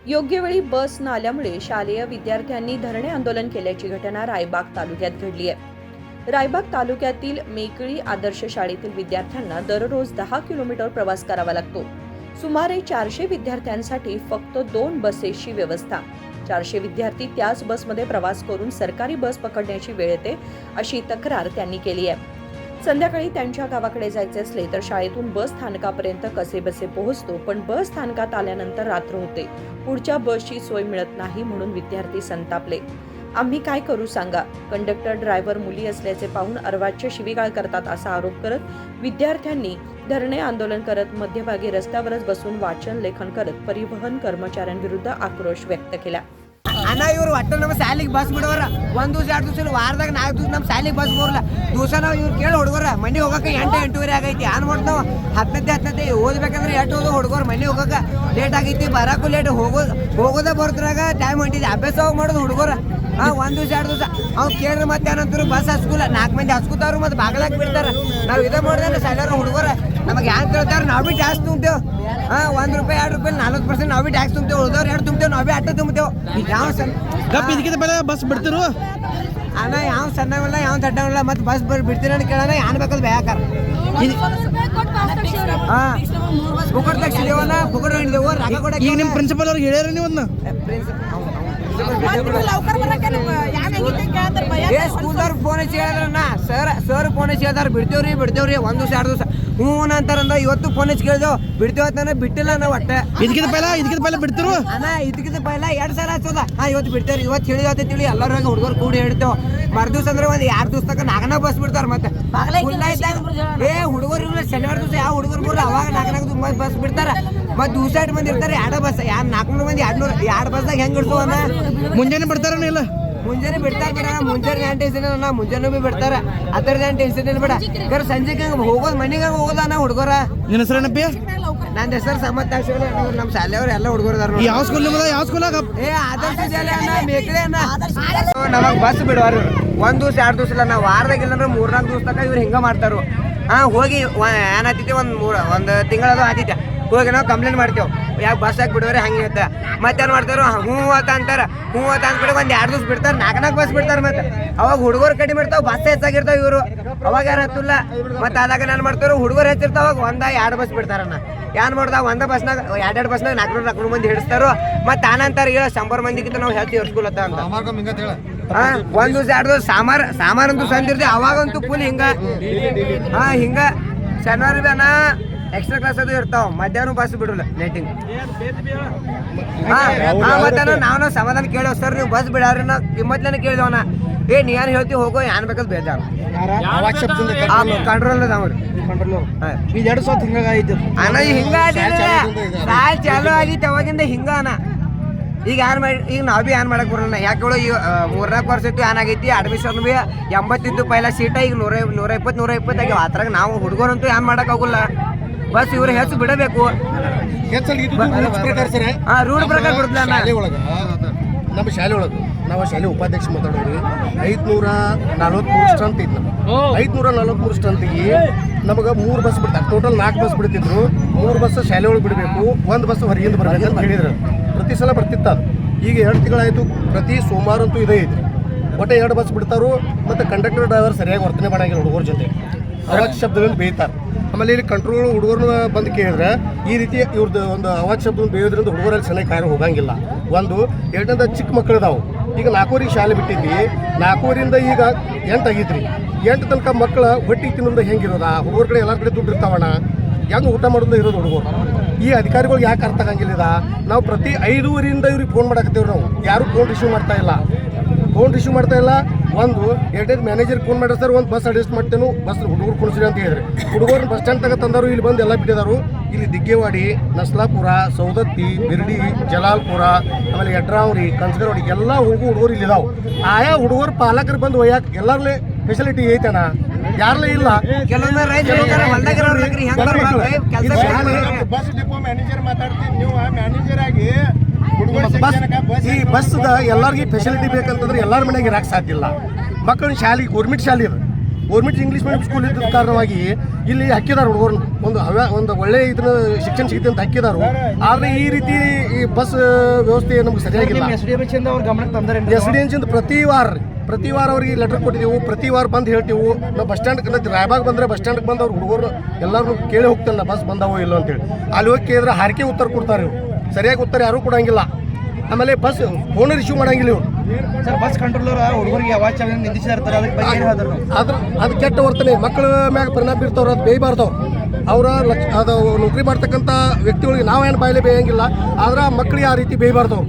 योग्य वेळी बस न आल्यामुळे शालेय विद्यार्थ्यांनी धरणे आंदोलन केल्याची घटना रायबाग तालुक्यात घडली आहे। रायबाग तालुक्यातील मेकळी आदर्श शाळेतील विद्यार्थ्यांना दररोज 10 किलोमीटर प्रवास करावा लागतो। सुमारे 400 विद्यार्थ्यांसाठी फक्त 2 बसेसची व्यवस्था। 400 विद्यार्थी त्याच बसमध्ये प्रवास करून सरकारी बस पकडण्याची वेळ येते अशी तक्रार त्यांनी केली आहे। संध्याकाळी त्यांच्या गावाकडे जायचे असले तर शाळेतून बस स्थानकापर्यंत कसेबसे पोहोचतो, पण बस स्थानकात आल्यानंतर रात्र होते। पुढच्या बसची सोय मिळत नाही म्हणून विद्यार्थी संतापले। आम्ही काय करू सांगा? कंडक्टर ड्रायव्हर मुली असल्याचे पाहून अर्वाच्य शिवीगाळ करतात असा आरोप करत विद्यार्थ्यांनी धरणे आंदोलन करत मध्यभागी रस्त्यावरच बसून वाचन लेखन करत परिवहन कर्मचाऱ्यांविरुद्ध आक्रोश व्यक्त केला। ಅಣ್ಣ ಇವ್ರು ಒಟ್ಟು ನಮ್ಮ ಶಾಲೆಗೆ ಬಸ್ ಬಿಡೋರ ಒಂದು ದಿವಸ 2 ದಿವಸ ವಾರದಾಗ 4 ದಿವಸ ನಮ್ಮ ಶಾಲೆಗೆ ಬಸ್ ಬರೋಲ್ಲ। ದಿವಸ ನಾವು ಇವ್ರು ಕೇಳಿ ಹುಡುಗರ ಮನೆ ಹೋಗಕ್ಕೆ 8-8:30 ಆಗೈತಿ। ಏನ್ ಮಾಡ್ತಾವ 10 ಓದ್ಬೇಕಂದ್ರೆ ಎಷ್ಟು ಓದೋ ಹುಡುಗರು ಮನೆ ಹೋಗಕ್ಕೆ ಲೇಟ್ ಆಗೈತಿ, ಬರಕ್ಕೂ ಲೇಟ್, ಹೋಗೋದೇ ಬರೋದ್ರಾಗ ಟೈಮ್ ಹೊಂಟಿದೆ। ಅಭ್ಯಾಸ ಮಾಡೋದು ಹುಡುಗರ ಒಂದು ದಿವಸ 2 ದಿವಸ ಅವ್ರು ಕೇಳಿದ್ರೆ ಮತ್ತೆ ಏನಂತಾರೆ ಬಸ್ ಹಸ್ಕೂಲ 4 ಮಂದಿ ಹಸ್ಕೂತಾವ್ರು ಮತ್ತೆ ಬಾಗ್ಲಾಕ್ ಬಿಡ್ತಾರೆ। ನಾವು ಇದೇ ಮಾಡಿದ್ರೆ ಶಾಲೆಯವ್ರು ಹುಡುಗರ ನಮಗೆ ಏನು ಕೇಳ್ತಾರೆ, ನಾವು ಬಿ ಟ್ಯಾಕ್ಸ್ ತುಂಬ್ತೇವೆ। ₹1 2 ರೂಪಾಯಿ 40% ನಾವು ಬಿ ಟ್ಯಾಕ್ಸ್ ತುಂಬ್ತೇವೆ, ಉಳಿದವ್ರು 2 ತುಂಬ್ತೇವೆ, ನಾವು ಬಿ 8 ತುಂಬ್ತೇವೆ। ಯಾವ ಇದಕ್ಕಿಂತ ಬೆಲೆ ಬಸ್ ಬಿಡ್ತಿರು ಅಣ್ಣ, ಯಾವ ಸಣ್ಣವಲ್ಲ ಯಾವ ದಡ್ಡವಲ್ಲ, ಮತ್ತೆ ಬಸ್ ಬಿಡ್ತೀರ ಅಂತ ಕೇಳೋಣ ಏನ್ ಬೇಕದು ಬೇಕಾರ ಬುಕ್ಕಡ್ ತಕ್ಷಿದೇವಲ್ಲ ಬುಕ್ಕಡ್ ಹಿಡಿದೇವು ರೊಕ್ಕ ಕೊಡಕ್ಕೆ। ಈಗ ನಿಮ್ಮ ಪ್ರಿನ್ಸಿಪಲ್ ಅವ್ರಿಗೆ ಹೇಳ್ಯಾರ ನೀವು ಅದನ್ನ? ಸ್ಕೂಲ್ದವ್ರು ಫೋನ್ ಹಚ್ಚಿ ಹೇಳಿದ್ರಣ್ಣ, ಸರ್ ಫೋನ್ ಹಚ್ಚಿ ಹೇಳ್ದಾರ ಬಿಡ್ತೇವ್ರಿ 1 ದಿವಸ 2 ದಿವಸ ಹ್ಞೂ ಅಂತಾರಂದ। ಇವತ್ತು ಫೋನ್ ಹಚ್ಚಿ ಕೇಳಿದೆವು, ಬಿಡ್ತೇವತ್ತಾನ ಬಿಟ್ಟಿಲ್ಲ ನಾವು ಒಟ್ಟೆ। ಇದಕ್ಕಿಂತ ಪೈಲ ಬಿಡ್ತಿರು ಅಣ್ಣ, ಇದಕ್ಕಿಂತ ಪೈಲ 2 ಸಲ ಹಚ್ಚೋದ ಇವತ್ತು ಬಿಡ್ತೇವ್ರಿ, ಇವತ್ತು ಹೇಳಿದ ತಿಳಿ ಎಲ್ಲರೂ ಹುಡುಗರು ಕೂಡಿ ಹೇಳ್ತೇವೆ। ಮರ್ದಿವ್ಸ ಅಂದ್ರೆ ಒಂದು 2 ದಿವಸ ತನಕ 4 ಬಸ್ ಬಿಡ್ತಾರ। ಮತ್ತೆ ಹುಡುಗರು ಶನಿವಾರ ದಿವಸ ಯಾವ ಹುಡುಗರು ಬರಲ್ಲ, ಅವಾಗ 4 ಬಸ್ ಬಿಡ್ತಾರ। ಮತ್ತೆ ದಿವಸ 8 ಮಂದಿ ಇರ್ತಾರೆ, 2 ಬಸ್ 400 ಮಂದಿ 200 ಬಸ್ದಾಗ ಹೆಂಗ್ ಇಡ್ಸೋಣ? ಮುಂಜಾನೆ ಬಿಡ್ತಾರ ಇಲ್ಲ? ಮುಂಜಾನೆ ಬಿಡ್ತಾರ ಬಿಡ, ಮುಂಜಾನೆ ಏನು ಟೆನ್ಷನ್ ಇಲ್ಲ, ಮುಂಜಾನೆ ಬಿ ಬಿಡ್ತಾರ, ಅದರದ್ದು ಏನು ಟೆನ್ಷನ್ ಇಲ್ಲ ಬಿಡ। ಕರ್ ಸಂಜೆಗೆ ಹೋಗೋದು ಮನೆಗೆ ಹೋಗೋದಣ್ಣ ಹುಡುಗರ। ನಿನ್ನ ಹೆಸರೇನಪ್ಪಿ? ನನ್ನ ಹೆಸರು ಸಮತ್ ಅಕ್ಷರ, ನಮ್ಮ ಶಾಲೆಯವ್ರು ಎಲ್ಲ ಹುಡುಗರು ಅದಾರ। ಯಾವ ಸ್ಕೂಲ್ ನಿಮ್ಮದ? ಯಾವ ಸ್ಕೂಲಾಗ? ಆದರ್ಶ ಶಾಲೆ ಅಣ್ಣ, ಮೇಕಳೆ ಅಣ್ಣ। ನಮಗೆ ಬಸ್ ಬಿಡುವಾರು 1 ದಿವಸ 2 ದಿವಸ ಇಲ್ಲ, ನಾವು ವಾರದಾಗ ಇಲ್ಲಂದ್ರೆ 3-4 ದಿವಸ ತನಕ ಇವ್ರು ಹಿಂಗೆ ಮಾಡ್ತಾರು। ಹೋಗಿ ಏನಾಗ್ತೈತಿ ಒಂದು ತಿಂಗಳದು ಆತಿದ್ದೆ ಹೋಗಿ ನಾವು ಕಂಪ್ಲೇಂಟ್ ಮಾಡ್ತೇವೆ, ಯಾಕೆ ಬಸ್ ಹಾಕಿ ಬಿಡೋರಿ ಹಂಗೆ ಅಂತ। ಮತ್ತೇನು ಮಾಡ್ತಾರೋ ಹ್ಞೂ ಅಂತ ಅಂತಾರೆ, ಹ್ಞೂ ಅಂತ ಅಂದ್ಬಿಟ್ಟು ಒಂದು 2 ದಿವಸ ಬಿಡ್ತಾರೆ, 4 ಬಸ್ ಬಿಡ್ತಾರೆ। ಮತ್ತೆ ಅವಾಗ ಹುಡುಗರು ಕಡಿಮೆ ಇರ್ತಾವೆ, ಬಸ್ ಹೆಚ್ಚಾಗಿರ್ತಾವೆ ಇವರು, ಅವಾಗ ಯಾರು ಹತ್ತಿಲ್ಲ। ಮತ್ತೆ ಅದಾಗ ನಾನು ಮಾಡ್ತಾರೋ ಹುಡುಗರು ಹೆಚ್ಚಿರ್ತಾವ, 1-2 ಬಸ್ ಬಿಡ್ತಾರಣ್ಣ। ಏನು ಮಾಡ್ದ 1 ಬಸ್ನಾಗ 2 ಬಸ್ನಾಗ 400 ಮಂದಿ ಹಿಡಿಸ್ತಾರೋ। ಮತ್ತೆ ಆನಂತರ 100 ಮಂದಿಗಿಂತ ನಾವು ಹೆಚ್ಚು ಇರ್ಸ್ಕೊಲತ್ತ ಅಂತ। 1 ದಿವಸ 2 ದಿವಸ ಸಾಮಾರಂತೂ ಸಂದಿರ್ದೆ, ಅವಾಗಂತೂ ಫುಲ್ ಹಿಂಗ ಶನಿವಾರ ಬೇನ ಎಕ್ಸ್ಟ್ರಾ ಕ್ಲಾಸ್ ಅದು ಇರ್ತಾವ, ಮಧ್ಯಾಹ್ನ ಬಸ್ ಬಿಡಲ್ಲ ನೈಟಿಂಗ್। ಮತ್ತೆ ನಾವು ಸಮಾಧಾನ ಕೇಳೋ ಸರ್, ನೀವು ಬಸ್ ಬಿಡಾರಿ ನಾ ಕಿಮ್ಮತ್ಲೇನೆ ಕೇಳಿದವನ, ನೀ ಏನು ಹೇಳ್ತೀವಿ ಹೋಗೋ ಏನ್ ಬೇಕಾದ್ ಬೇಜಾರು ಕಂಟ್ರೋಲ್ ಅದಾವ್ರಿ। ಈ 2 ಸಲ ಹಿಂಗಾಗೈತಿ ಅಣ್ಣ, ಹಿಂಗ ಸಾಲ್ ಚಾಲು ಆಗಿತ್ತು ಅವಾಗಿಂದ ಹಿಂಗ ಅಣ್ಣ। ಈಗ ಈಗ ನಾವು ಬಿ ಏನ್ ಮಾಡಕ್ ಬರಲ್ಲ, ಯಾಕೆ ಈ 3-4 ವರ್ಷ ಇತ್ತು ಏನಾಗೈತಿ, ಅಡ್ಮಿಷನ್ ಬಿ 80 ಇದ್ದು ಪೈಲ ಸೀಟ, ಈಗ 120 ಆಗ್ಯಾವ। ಆ ಥರ ನಾವು ಹುಡುಗರಂತೂ ಏನ್ ಮಾಡಕ್ ಆಗುಲ್ಲ, ಬಸ್ ಇವ್ರು ಹೆಚ್ಚು ಬಿಡಬೇಕು, ರೂಲ್ ಪ್ರಕಾರ ಬಿಡುದಿಲ್ಲ ನಮ್ಮ ಶಾಲೆ ಒಳಗೆ ನಾವು ಶಾಲೆ ಉಪಾಧ್ಯಕ್ಷ ಮಾತಾಡೋರಿ 543 ಸ್ಟ್ರೆಂತ್ ಇತ್ತು। 543 ಸ್ಟ್ರೆಂತಿಗೆ ನಮಗೆ 3 ಬಸ್ ಬಿಡ್ತಾರೆ, ಟೋಟಲ್ 4 ಬಸ್ ಬಿಡ್ತಿದ್ರು। 3 ಬಸ್ ಶಾಲೆ ಒಳಗೆ ಬಿಡಬೇಕು, 1 ಬಸ್ ಹೊರಗಿಂದ ಬರಬೇಕು ಅಂತ ಹೇಳಿದ್ರು। ಪ್ರತಿ ಸಲ ಬರ್ತಿತ್ತ ಅದು, ಈಗ 2 ತಿಂಗಳಾಯಿತು, ಪ್ರತಿ ಸೋಮವಾರ ಅಂತೂ ಇದೇ ಐತಿ। ಒಟ್ಟೆ 2 ಬಸ್ ಬಿಡ್ತಾರು, ಮತ್ತು ಕಂಡಕ್ಟರ್ ಡ್ರೈವರ್ ಸರಿಯಾಗಿ ವರ್ತನೆ ಮಾಡಂಗಿಲ್ಲ ಹುಡುಗರ ಜೊತೆ, ಅವಾಜ್ ಶಬ್ದಗಳನ್ನು ಬೇಯ್ತಾರೆ। ಆಮೇಲೆ ಇಲ್ಲಿ ಕಂಟ್ರೋಲ್ ಹುಡುಗರನ್ನ ಬಂದು ಕೇಳಿದ್ರೆ ಈ ರೀತಿ ಇವ್ರದ್ದು ಒಂದು ಅವಾಜ್ ಶಬ್ದವನ್ನು ಬೇಯೋದ್ರಿಂದ ಹುಡುಗರಲ್ಲಿ ಚೆನ್ನಾಗಿ ಕಾರ್ಯ ಹೋಗಂಗಿಲ್ಲ। ಒಂದು 2ನೇದು ಚಿಕ್ಕ ಮಕ್ಕಳಿದಾವು, ಈಗ 4 ಶಾಲೆ ಬಿಟ್ಟಿದ್ವಿ, 4ರಿಂದ ಈಗ 8 ಆಗೈತ್ರಿ। 8 ತನಕ ಮಕ್ಕಳ ಹೊಟ್ಟಿಗೆ ತಿನ್ನೋದು ಹೆಂಗಿರೋದ, ಹುಡುಗರ ಕಡೆ ಎಲ್ಲರ ಕಡೆ ದುಡ್ಡು ಇರ್ತಾವಣ್ಣ, ಹೆಂಗೆ ಊಟ ಮಾಡೋದು ಇರೋದು ಹುಡುಗರು। ಈ ಅಧಿಕಾರಿಗಳು ಯಾಕೆ ಅರ್ಥ ಆಗಂಗಿಲ್ಲ? ನಾವು ಪ್ರತಿ 5ರಿಂದ ಇವ್ರಿಗೆ ಫೋನ್ ಮಾಡಕತ್ತೇವ್ರಿ, ನಾವು ಯಾರು ಫೋನ್ ರಿಸೀವ್ ಮಾಡ್ತಾ ಇಲ್ಲ। 2 ಮ್ಯಾನೇಜರ್ ಫೋನ್ ಮಾಡ್ರಿ ಸರ್, 1 ಬಸ್ ಅಡ್ಜಸ್ಟ್ ಮಾಡ್ತೇನೆ, ಬಸ್ ಹುಡುಗರು ಕುಣಿಸ್ರಿ ಅಂತ ಹೇಳಿದ್ರಿ। ಹುಡುಗರು ಬಸ್ ಸ್ಟ್ಯಾಂಡ್ ತಗ ತಂದರು, ಇಲ್ಲಿ ಬಂದು ಎಲ್ಲ ಬಿಟ್ಟಿದ್ದಾರೆ। ಇಲ್ಲಿ ದಿಗ್ಗೇವಾಡಿ, ನಸ್ಲಾಪುರ, ಸೌದತ್ತಿ, ಬಿರ್ಡಿ, ಜಲಾಲ್ಪುರ, ಆಮೇಲೆ ಯಡ್ರಾವ್ರಿ, ಕಂಚಗರವಾಡಿ ಎಲ್ಲ ಹುಡುಗರು ಇಲ್ಲಿದಾವೆ। ಆಯಾ ಹುಡುಗರು ಪಾಲಕರು ಬಂದು ಒಯ್ಯಾಕೆ ಎಲ್ಲರಲ್ಲೇ ಫೆಸಿಲಿಟಿ ಐತಣ್ಣ, ಯಾರಲ್ಲೇ ಇಲ್ಲ। ಬಸ್ ಡಿಪೋ ಮ್ಯಾನೇಜರ್ ಮಾತಾಡ್ತೀನಿ, ನೀವು ಮ್ಯಾನೇಜರ್ ಆಗಿ ಈ ಬಸ್ದ ಎಲ್ಲರಿಗೂ ಫೆಸಿಲಿಟಿ ಬೇಕಂತಂದ್ರೆ ಎಲ್ಲರ ಮನೆಗೆ ಇರಕ್ಕೆ ಸಾಧ್ಯ ಇಲ್ಲ। ಮಕ್ಕಳು ಶಾಲೆ ಗೌರ್ಮೆಂಟ್ ಶಾಲೆ ಇದು, ಗೌರ್ಮೆಂಟ್ ಇಂಗ್ಲೀಷ್ ಮೀಡಿಯಂ ಸ್ಕೂಲ್ ಇದ್ದ ಕಾರಣವಾಗಿ ಇಲ್ಲಿ ಹಾಕಿದಾರೆ ಹುಡುಗರು ಒಂದು ಒಳ್ಳೆ ಇದನ್ನ ಶಿಕ್ಷಣ ಸಿಗುತ್ತೆ ಅಂತ ಹಾಕಿದಾರು. ಆದರೆ ಈ ರೀತಿ ಈ ಬಸ್ ವ್ಯವಸ್ಥೆ ನಮ್ಗೆ ಸರಿಯಾಗಿಲ್ಲ. ಅವ್ರ ಗಮನಕ್ಕೆ ತಂದರೆ SDNC ಪ್ರತಿ ವಾರ ಅವ್ರಿಗೆ ಲೆಟರ್ ಕೊಟ್ಟಿದ್ದೀವಿ. ಪ್ರತಿ ವಾರ ಬಂದು ಹೇಳ್ತೀವಿ. ನಾವು ಬಸ್ ಸ್ಟ್ಯಾಂಡ್ ರಾಯಬಾಗ್ ಬಂದರೆ ಬಸ್ ಸ್ಟ್ಯಾಂಡ್ಗೆ ಬಂದು ಅವ್ರು ಹುಡುಗರು ಎಲ್ಲರೂ ಕೇಳಿ ಹೋಗ್ತಾನೆ ಬಸ್ ಬಂದಾವೋ ಇಲ್ಲ ಅಂತೇಳಿ. ಅಲ್ಲಿ ಹೋಗಿ ಕೇಳಿದ್ರೆ ಹಾರಿಕೆ ಉತ್ತರ ಕೊಡ್ತಾರೆ ಇವ್ರು, ಸರಿಯಾಗಿ ಉತ್ತರ ಯಾರೂ ಕೊಡಂಗಿಲ್ಲ. ಆಮೇಲೆ ಬಸ್ ಫೋನ್ ರಿಸೀವ್ ಮಾಡಂಗಿಲ್ಲ ಇವ್ರು. ಸರ್ ಬಸ್ ಕಂಟ್ರೋಲರ್ ಹುಡುಗರಿಗೆ ಅವಾಚ್ಯ ನಿಂದಿಸ್ತಾ ಇರ್ತಾರೆ, ಅದಕ್ಕೆ ಬಗ್ಗೆ ಏನು ಹೇಳಿದ್ರು? ಅದು ಕೆಟ್ಟ ವರ್ತನೆ, ಮಕ್ಕಳ ಮ್ಯಾಗ ಪರಿಣಾಮ ಬೀರ್ತಾವ್ರು, ಅದು ಬೇಯಬಾರ್ದವ್ರು. ಅವರ ಅದು ನೌಕರಿ ಮಾಡ್ತಕ್ಕಂಥ ವ್ಯಕ್ತಿಗಳಿಗೆ ನಾವೇನು ಬಾಯಿಲೆ ಬೇಯಂಗಿಲ್ಲ, ಆದ್ರೆ ಮಕ್ಕಳಿಗೆ ಆ ರೀತಿ ಬೇಯಬಾರ್ದವ್ರು.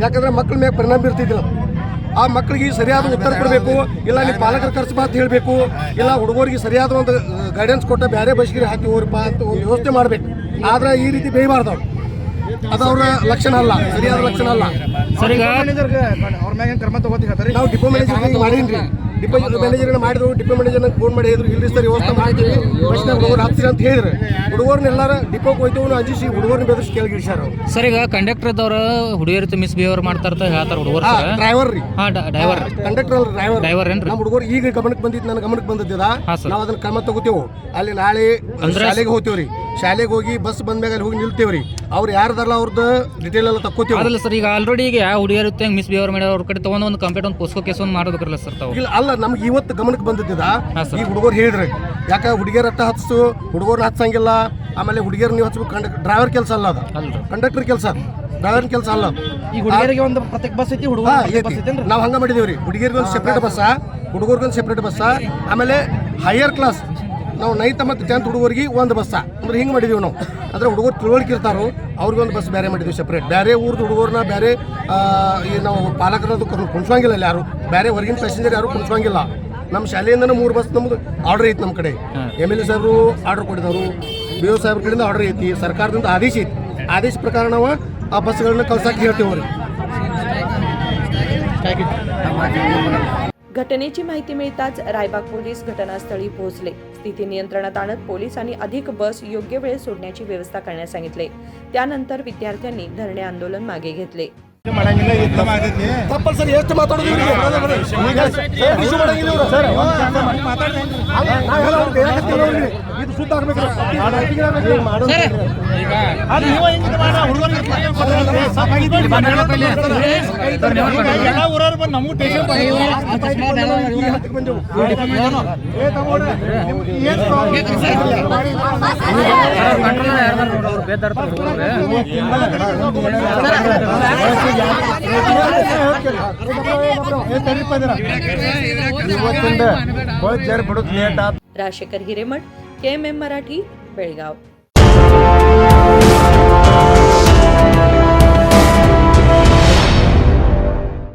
ಯಾಕಂದ್ರೆ ಮಕ್ಕಳ ಮ್ಯಾಗ ಪರಿಣಾಮ ಬೀರ್ತಿದ್ರು. ಆ ಮಕ್ಕಳಿಗೆ ಸರಿಯಾದ ಉತ್ತರ ಕೊಡಬೇಕು, ಇಲ್ಲ ನೀವು ಪಾಲಕರ ಖರ್ಚು ಮಾತು ಹೇಳಬೇಕು, ಇಲ್ಲ ಹುಡುಗರಿಗೆ ಸರಿಯಾದ ಒಂದು ಗೈಡೆನ್ಸ್ ಕೊಟ್ಟ ಬೇರೆ ಬಸ್ಗೆ ಹಾಕಿ ಹೋಗ್ರಪ್ಪ ಅಂತ ಒಂದು ವ್ಯವಸ್ಥೆ ಮಾಡಬೇಕು. ಆದ್ರೆ ಈ ರೀತಿ ಬೇಯಬಾರ್ದವ್ರು, ಅದು ಅವರ ಲಕ್ಷಣ ಅಲ್ಲ, ಸರಿಯಾದ ಲಕ್ಷಣ ಅಲ್ಲ. ಅವ್ರ ಮ್ಯಾಗ ಕ್ರಮ ತಗೋತಿ ಹೇಳ್ತಾರೆ. ನಾವು ಡಿಪೋ ಮ್ಯಾನೇಜರ್ ಮಾಡೀನಿ, ಡಿಪೋ ಮ್ಯಾನೇಜರ್ನ ಮಾಡಿದ್ರು. ಡಿಪೋ ಮ್ಯಾನೇಜರ್ನ ಫೋನ್ ಮಾಡಿ ಹೇಳಿದ್ರು, ಇಲ್ಲಿ ಸರ್ ವ್ಯವಸ್ಥೆ ಮಾಡ್ತೀವಿ, ಬಸ್ನಾಗ ಹುಡುಗರು ಹಾಕ್ತೀರಿ ಅಂತ ಹೇಳಿದ್ರು. ಹುಡುಗರ್ನೆಲ್ಲಾರ ಡಿಪೋಗೆ ಹೋಯ್ತು ಅಂಜಿಸಿ ಹುಡುಗರ್ನ ಬೆದರಿಸಿ ಕೆಳಗಿಳಿಸ್ಯಾರ ಅವ್ರು. ಸರ್ ಈಗ ಕಂಡಕ್ಟರ್ ಇದ್ದವ್ರು ಹುಡುಗಿಯರ್ ಮಿಸ್ಬಿಹೇವಿಯರ್ ಮಾಡ್ತಾರ ಹೇಳ್ತಾರ ಹುಡುಗರು. ಡ್ರೈವರ್ ರೀ, ಡ್ರೈವರ್ ಕಂಡಕ್ಟರ್ ಡ್ರೈವರ್ ಏನ್ರಿ? ನಮ್ಮ ಹುಡುಗರು ಈಗ ಗಮನಕ್ಕೆ ಬಂದಿದ್ದು, ನನ್ನ ಗಮನಕ್ಕೆ ಬಂದಿದ್ದ ನಾವು ಅದನ್ನ ಕ್ರಮ ತಗೋತೇವೆ. ಅಲ್ಲಿ ನಾಳೆ ಶಾಲೆಗೆ ಹೋಗ್ತೇವ್ರಿ, ಶಾಲೆಗೆ ಹೋಗಿ ಬಸ್ ಬಂದ್ಮ್ಯಾಗ ಅಲ್ಲಿ ಹೋಗಿ ನಿಲ್ತೇವ್ರಿ. ಅವ್ರು ಯಾರ್ದಾರಲ್ಲ ಅವ್ರದ್ದು ಡಿಟೇಲ್ ಎಲ್ಲ ತಕ್ಕೋತೇವೆ. ಅದಲ್ಲ ಸರ್, ಈಗ ಆಲ್ರೆಡಿ ಈಗ ಯಾವ ಹುಡುಗಿಯರ್ ಮಿಸ್ಬಿಹೇವಿಯರ್ ಮಾಡಿ ಅವ್ರ ಕಡೆ ತಗೊಂಡು ಒಂದು ಕಂಪ್ಲೇಂಟ್ ಒಂದು ಪೋಸ್ಕೋ ಕೇಸ್ ಒಂದು ಮಾಡಬೇಕಲ್ಲ ಸರ್ ತಾವು? ಇಲ್ಲ ಅಲ್ಲ, ನಮ್ಗೆ ಇವತ್ತು ಗಮನಕ್ಕೆ ಬಂದಿದ್ದ ಈ ಹುಡುಗರು ಹೇಳಿದ್ರಿ. ಯಾಕೆ ಹುಡುಗಿಯರ ಹತ್ತ ಹಚ್ಚು, ಹುಡುಗರ್ನ ಹಚ್ಚಂಗಿಲ್ಲ. ಆಮೇಲೆ ಹುಡುಗಿಯರ್ ನೀವು ಹಚ್ಬೇಕು, ಡ್ರೈವರ್ ಕೆಲಸ ಅಲ್ಲ, ಅದು ಕಂಡಕ್ಟರ್ ಕೆಲಸ, ಡ್ರೈವರ್ ಕೆಲಸ ಅಲ್ಲ. ಈ ಹುಡುಗರಿಗೆ ಒಂದು ಪ್ರತ್ಯೇಕ ಬಸ್ ಐತಿ, ಹುಡುಗ ನಾವು ಹಂಗ ಮಾಡಿದೇವ್ರಿ. ಹುಡುಗಿಯರಿಗೆ ಒಂದು ಸೆಪ್ರೇಟ್ ಬಸ್ಸ, ಹುಡುಗರಿಗೊಂದು ಸೆಪ್ರೇಟ್ ಬಸ್ಸ. ಆಮೇಲೆ ಹೈಯರ್ ಕ್ಲಾಸ್ ನಾವು 9th ಮತ್ತು 10th ಹುಡುಗರಿಗೆ ಒಂದು ಬಸ್ಸ ಅಂದ್ರೆ ಹಿಂಗೆ ಮಾಡಿದೀವಿ ನಾವು. ಅಂದರೆ ಹುಡುಗರು ತಿಳುವಳಿಕೆ ಇರ್ತಾರೋ ಅವ್ರಿಗೊಂದು ಬಸ್ ಬೇರೆ ಮಾಡಿದ್ವಿ ಸೆಪ್ರೇಟ್. ಬೇರೆ ಊರ್ದು ಹುಡುಗರನ್ನ ಬೇರೆ ಈ ನಾವು ಪಾಲಕರದ್ದು ಕುಣಿಸೋಂಗಿಲ್ಲ, ಅಲ್ಲಿ ಯಾರು ಬೇರೆ ಹೊರಗಿನ ಪ್ಯಾಸೆಂಜರ್ ಯಾರು ಕುಣಿಸೋಂಗಿಲ್ಲ. ನಮ್ಮ ಶಾಲೆಯಿಂದನೂ 3 ಬಸ್ ನಮ್ದು ಆರ್ಡರ್ ಐತಿ. ನಮ್ಮ ಕಡೆ MLA ಸಾಹೇಬರು ಆರ್ಡರ್ ಕೊಟ್ಟಿದ್ದಾರೆ, BO ಸಾಹೇಬ್ರ ಕಡೆಯಿಂದ ಆರ್ಡರ್ ಐತಿ, ಸರ್ಕಾರದಿಂದ ಆದೇಶ ಐತಿ. ಆದೇಶ ಪ್ರಕಾರ ನಾವು ಆ ಬಸ್ಗಳನ್ನ ಕಳ್ಸಕ್ಕೆ ಹೇಳ್ತೀವಿ ರೀ. घटनेची माहिती मिळताच रायबाग पोलीस घटनास्थळी पोहोचले. स्थिती नियंत्रणात आणत पोलिसांनी अधिक बस योग्य वेळेत सोडण्याची व्यवस्था करण्यास सांगितले. त्यानंतर विद्यार्थ्यांनी धरणे आंदोलन मागे घेतले. ತಪ್ಪಲ್ ಸರ್, ಎಷ್ಟು ಮಾತಾಡೋದು ಇದು ಸುದ್ದ राजशेखर हिरेमठ, KMM मराठी, बेळगाव.